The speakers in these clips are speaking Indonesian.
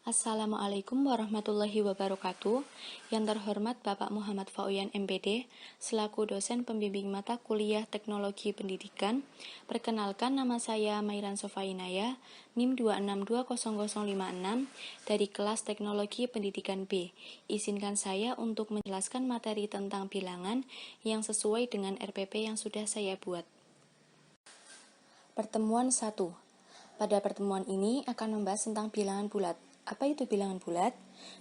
Assalamualaikum warahmatullahi wabarakatuh. Yang terhormat Bapak Muhammad Fauyan MPD, selaku dosen pembimbing mata kuliah Teknologi Pendidikan. Perkenalkan, nama saya Mairan Sofainaya, NIM 2620056 dari kelas Teknologi Pendidikan B. Izinkan saya untuk menjelaskan materi tentang bilangan yang sesuai dengan RPP yang sudah saya buat. Pertemuan 1. Pada pertemuan ini akan membahas tentang bilangan bulat. Apa itu bilangan bulat?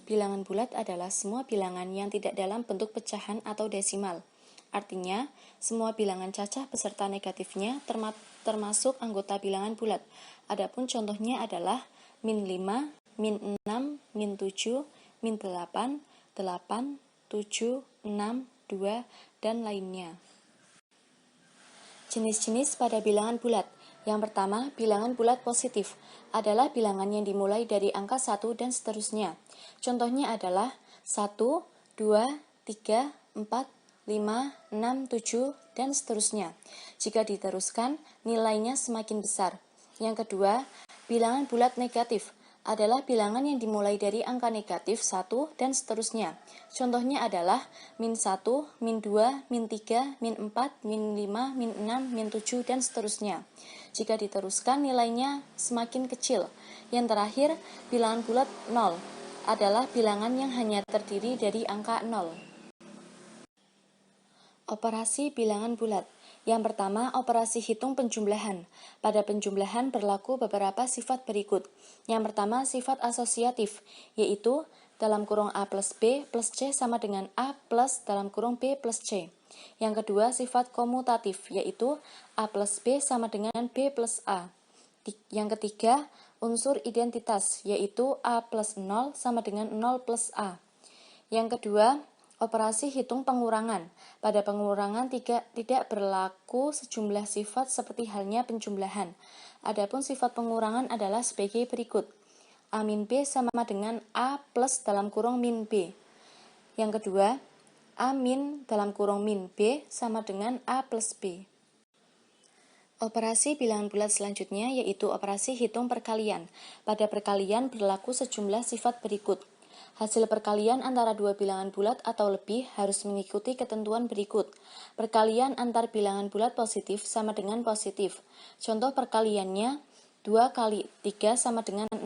Bilangan bulat adalah semua bilangan yang tidak dalam bentuk pecahan atau desimal. Artinya, semua bilangan cacah beserta negatifnya termasuk anggota bilangan bulat. Adapun contohnya adalah min 5, min 6, min 7, min 8, 8, 7, 6, 2, dan lainnya. Jenis-jenis pada bilangan bulat. Yang pertama, bilangan bulat positif adalah bilangan yang dimulai dari angka 1 dan seterusnya. Contohnya adalah 1, 2, 3, 4, 5, 6, 7, dan seterusnya. Jika diteruskan, nilainya semakin besar. Yang kedua, bilangan bulat negatif adalah bilangan yang dimulai dari angka negatif 1 dan seterusnya. Contohnya adalah min 1, min 2, min 3, min 4, min 5, min 6, min 7, dan seterusnya. Jika diteruskan, nilainya semakin kecil. Yang terakhir, bilangan bulat 0 adalah bilangan yang hanya terdiri dari angka 0. Operasi bilangan bulat. Yang pertama, operasi hitung penjumlahan. Pada penjumlahan berlaku beberapa sifat berikut. Yang pertama, sifat asosiatif, yaitu dalam kurung A plus B plus C sama dengan A plus dalam kurung B plus C. Yang kedua, sifat komutatif, yaitu A plus B sama dengan B plus A. Yang ketiga, unsur identitas, yaitu A plus 0 sama dengan 0 plus A. Yang kedua, operasi hitung pengurangan. Pada pengurangan tidak berlaku sejumlah sifat seperti halnya penjumlahan. Adapun sifat pengurangan adalah sebagai berikut. A min B sama dengan A plus dalam kurung min B. Yang kedua, A min dalam kurung min B sama dengan A plus B. Operasi bilangan bulat selanjutnya yaitu operasi hitung perkalian. Pada perkalian berlaku sejumlah sifat berikut. Hasil perkalian antara dua bilangan bulat atau lebih harus mengikuti ketentuan berikut. Perkalian antar bilangan bulat positif sama dengan positif. Contoh perkaliannya 2 kali 3 sama dengan 6.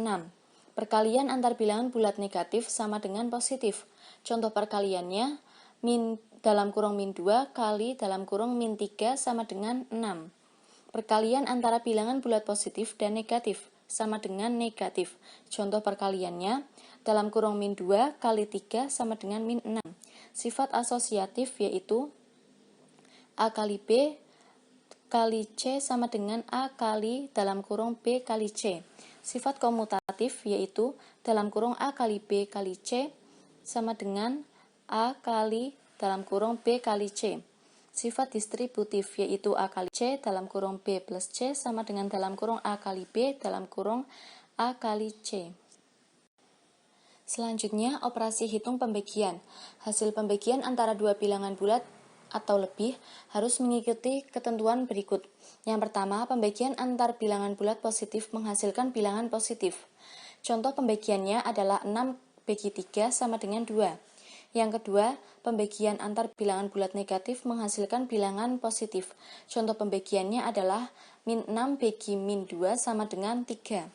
Perkalian antar bilangan bulat negatif sama dengan positif. Contoh perkaliannya min dalam kurung min 2 kali dalam kurung min 3 sama dengan 6. Perkalian antara bilangan bulat positif dan negatif sama dengan negatif. Contoh perkaliannya dalam kurung min 2 kali 3 sama dengan min 6. Sifat asosiatif yaitu A kali B kali C sama dengan A kali dalam kurung B kali C. Sifat komutatif yaitu dalam kurung A kali B kali C sama dengan A kali dalam kurung B kali C. Sifat distributif yaitu A kali C dalam kurung B plus C sama dengan dalam kurung A kali B dalam kurung A kali C. Selanjutnya, operasi hitung pembagian. Hasil pembagian antara dua bilangan bulat atau lebih harus mengikuti ketentuan berikut. Yang pertama, pembagian antar bilangan bulat positif menghasilkan bilangan positif. Contoh pembagiannya adalah 6 bagi 3 sama dengan 2. Yang kedua, pembagian antar bilangan bulat negatif menghasilkan bilangan positif. Contoh pembagiannya adalah min 6 bagi min 2 sama dengan 3.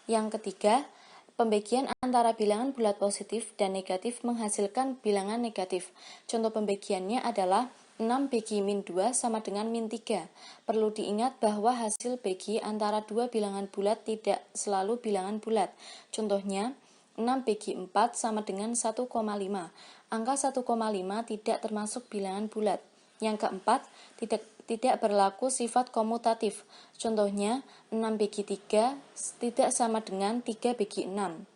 Yang ketiga, pembagian antara bilangan bulat positif dan negatif menghasilkan bilangan negatif. Contoh pembagiannya adalah 6 bagi min 2 sama dengan min 3. Perlu diingat bahwa hasil bagi antara dua bilangan bulat tidak selalu bilangan bulat. Contohnya, 6 bagi 4 sama dengan 1,5. Angka 1,5 tidak termasuk bilangan bulat. Yang keempat, tidak berlaku sifat komutatif. Contohnya, 6 bagi 3 tidak sama dengan 3 bagi 6.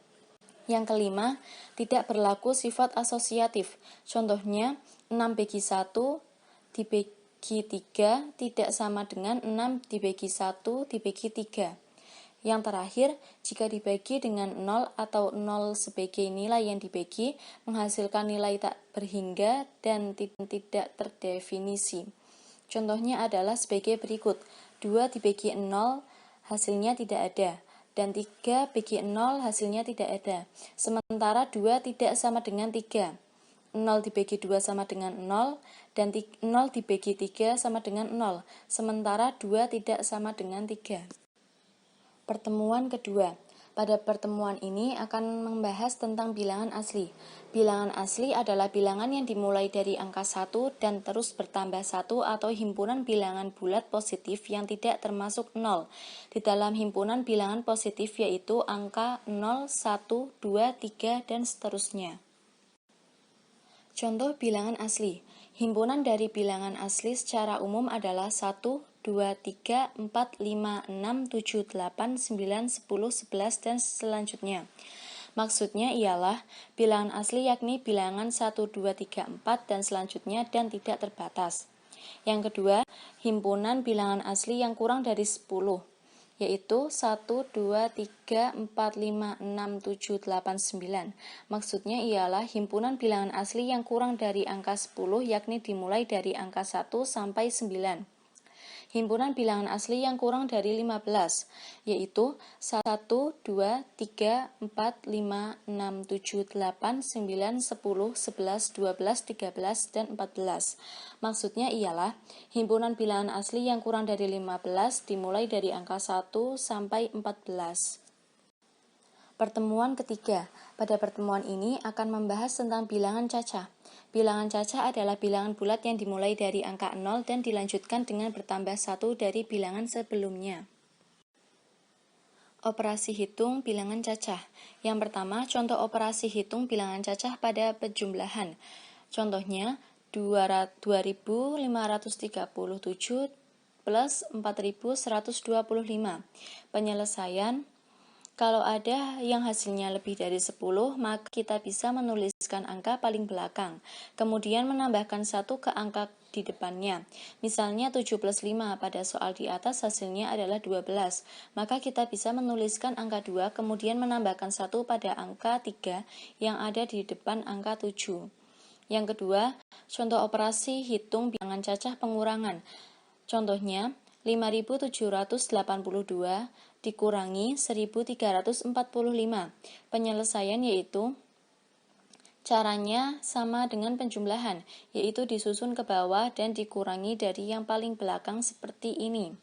Yang kelima, tidak berlaku sifat asosiatif. Contohnya, 6 bagi 1 dibagi 3 tidak sama dengan 6 dibagi 1 dibagi 3. Yang terakhir, jika dibagi dengan 0 atau 0 sebagai nilai yang dibagi, menghasilkan nilai tak berhingga dan tidak terdefinisi. Contohnya adalah sebagai berikut. 2 dibagi 0, hasilnya tidak ada. dan 3 bagi 0 hasilnya tidak ada. Sementara 2 tidak sama dengan 3. 0 dibagi 2 sama dengan 0, dan 0 dibagi 3 sama dengan 0. Sementara 2 tidak sama dengan 3. Pertemuan kedua. Pada pertemuan ini akan membahas tentang bilangan asli. Bilangan asli adalah bilangan yang dimulai dari angka 1 dan terus bertambah 1 atau himpunan bilangan bulat positif yang tidak termasuk 0. Di dalam himpunan bilangan positif yaitu angka 0, 1, 2, 3, dan seterusnya. Contoh bilangan asli. Himpunan dari bilangan asli secara umum adalah 1, 2, 3, 4, 5, 6, 7, 8, 9, 10, 11, dan selanjutnya. Maksudnya ialah bilangan asli yakni bilangan 1, 2, 3, 4, dan selanjutnya dan tidak terbatas. Yang kedua, himpunan bilangan asli yang kurang dari 10, yaitu 1, 2, 3, 4, 5, 6, 7, 8, 9. Maksudnya ialah himpunan bilangan asli yang kurang dari angka 10 yakni dimulai dari angka 1 sampai 9. Himpunan bilangan asli yang kurang dari 15, yaitu 1, 2, 3, 4, 5, 6, 7, 8, 9, 10, 11, 12, 13, dan 14. Maksudnya ialah himpunan bilangan asli yang kurang dari 15 dimulai dari angka 1 sampai 14. Pertemuan ketiga. Pada pertemuan ini akan membahas tentang bilangan cacah. Bilangan cacah adalah bilangan bulat yang dimulai dari angka 0 dan dilanjutkan dengan bertambah 1 dari bilangan sebelumnya. Operasi hitung bilangan cacah. Yang pertama, contoh operasi hitung bilangan cacah pada penjumlahan. Contohnya, 2537 plus 4125. Penyelesaian. Kalau ada yang hasilnya lebih dari 10, maka kita bisa menuliskan angka paling belakang, kemudian menambahkan 1 ke angka di depannya. Misalnya 7 plus 5 pada soal di atas hasilnya adalah 12, maka kita bisa menuliskan angka 2, kemudian menambahkan 1 pada angka 3 yang ada di depan angka 7. Yang kedua, contoh operasi hitung bilangan cacah pengurangan. Contohnya, 5782 dikurangi 1345. Penyelesaian yaitu caranya sama dengan penjumlahan, yaitu disusun ke bawah dan dikurangi dari yang paling belakang seperti ini.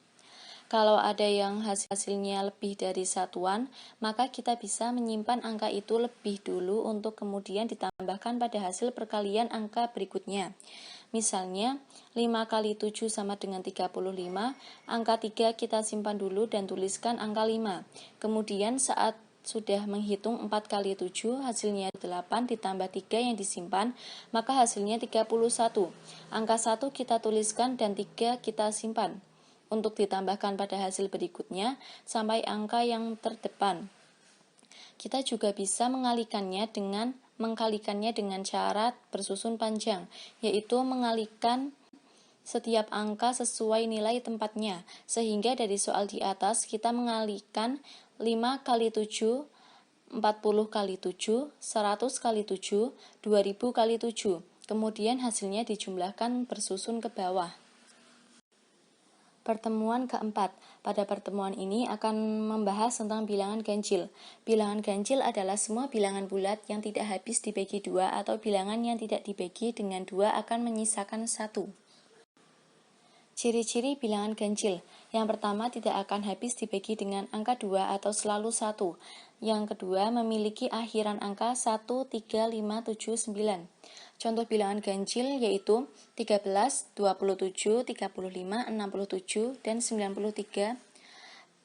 Kalau ada yang hasilnya lebih dari satuan, maka kita bisa menyimpan angka itu lebih dulu untuk kemudian ditambahkan pada hasil perkalian angka berikutnya. Misalnya, 5 kali 7 sama dengan 35, angka 3 kita simpan dulu dan tuliskan angka 5. Kemudian saat sudah menghitung 4 kali 7, hasilnya 8 ditambah 3 yang disimpan, maka hasilnya 31. Angka 1 kita tuliskan dan 3 kita simpan untuk ditambahkan pada hasil berikutnya sampai angka yang terdepan. Kita juga bisa mengkalikannya dengan cara bersusun panjang, yaitu mengalihkan setiap angka sesuai nilai tempatnya, sehingga dari soal di atas kita mengalihkan 5 kali 7, 40 kali 7, 100 kali 7, 2000 kali 7. Kemudian hasilnya dijumlahkan bersusun ke bawah. Pertemuan keempat. Pada pertemuan ini akan membahas tentang bilangan ganjil. Bilangan ganjil adalah semua bilangan bulat yang tidak habis dibagi 2 atau bilangan yang tidak dibagi dengan 2 akan menyisakan 1. Ciri-ciri bilangan ganjil. Yang pertama, tidak akan habis dibagi dengan angka 2 atau selalu 1. Yang kedua, memiliki akhiran angka 1, 3, 5, 7, 9. Contoh bilangan ganjil yaitu 13, 27, 35, 67, dan 93.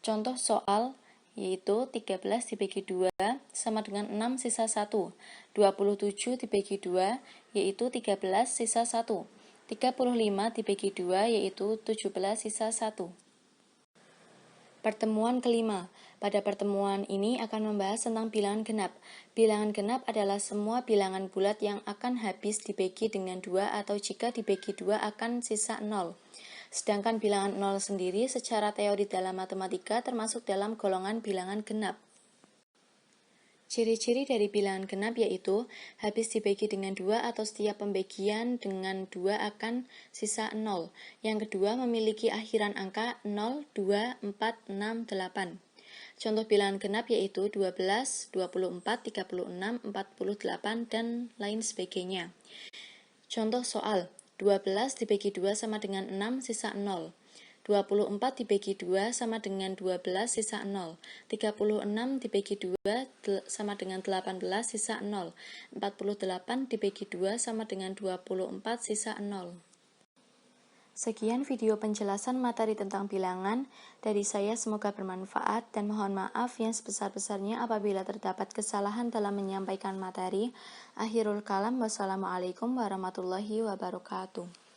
Contoh soal yaitu 13 dibagi 2 sama dengan 6 sisa 1. 27 dibagi 2 yaitu 13 sisa 1. 35 dibagi 2 yaitu 17 sisa 1. Pertemuan kelima. Pada pertemuan ini akan membahas tentang bilangan genap. Bilangan genap adalah semua bilangan bulat yang akan habis dibagi dengan 2 atau jika dibagi 2 akan sisa 0. Sedangkan bilangan 0 sendiri secara teori dalam matematika termasuk dalam golongan bilangan genap. Ciri-ciri dari bilangan genap yaitu habis dibagi dengan 2 atau setiap pembagian dengan 2 akan sisa 0. Yang kedua memiliki akhiran angka 0, 2, 4, 6, 8. Contoh bilangan genap yaitu 12, 24, 36, 48, dan lain sebagainya. Contoh soal, 12 dibagi 2 sama dengan 6, sisa 0. 24 dibagi 2 sama dengan 12, sisa 0. 36 dibagi 2 sama dengan 18, sisa 0. 48 dibagi 2 sama dengan 24, sisa 0. Sekian video penjelasan materi tentang bilangan dari saya, semoga bermanfaat dan mohon maaf yang sebesar-besarnya apabila terdapat kesalahan dalam menyampaikan materi. Akhirul kalam, wassalamualaikum warahmatullahi wabarakatuh.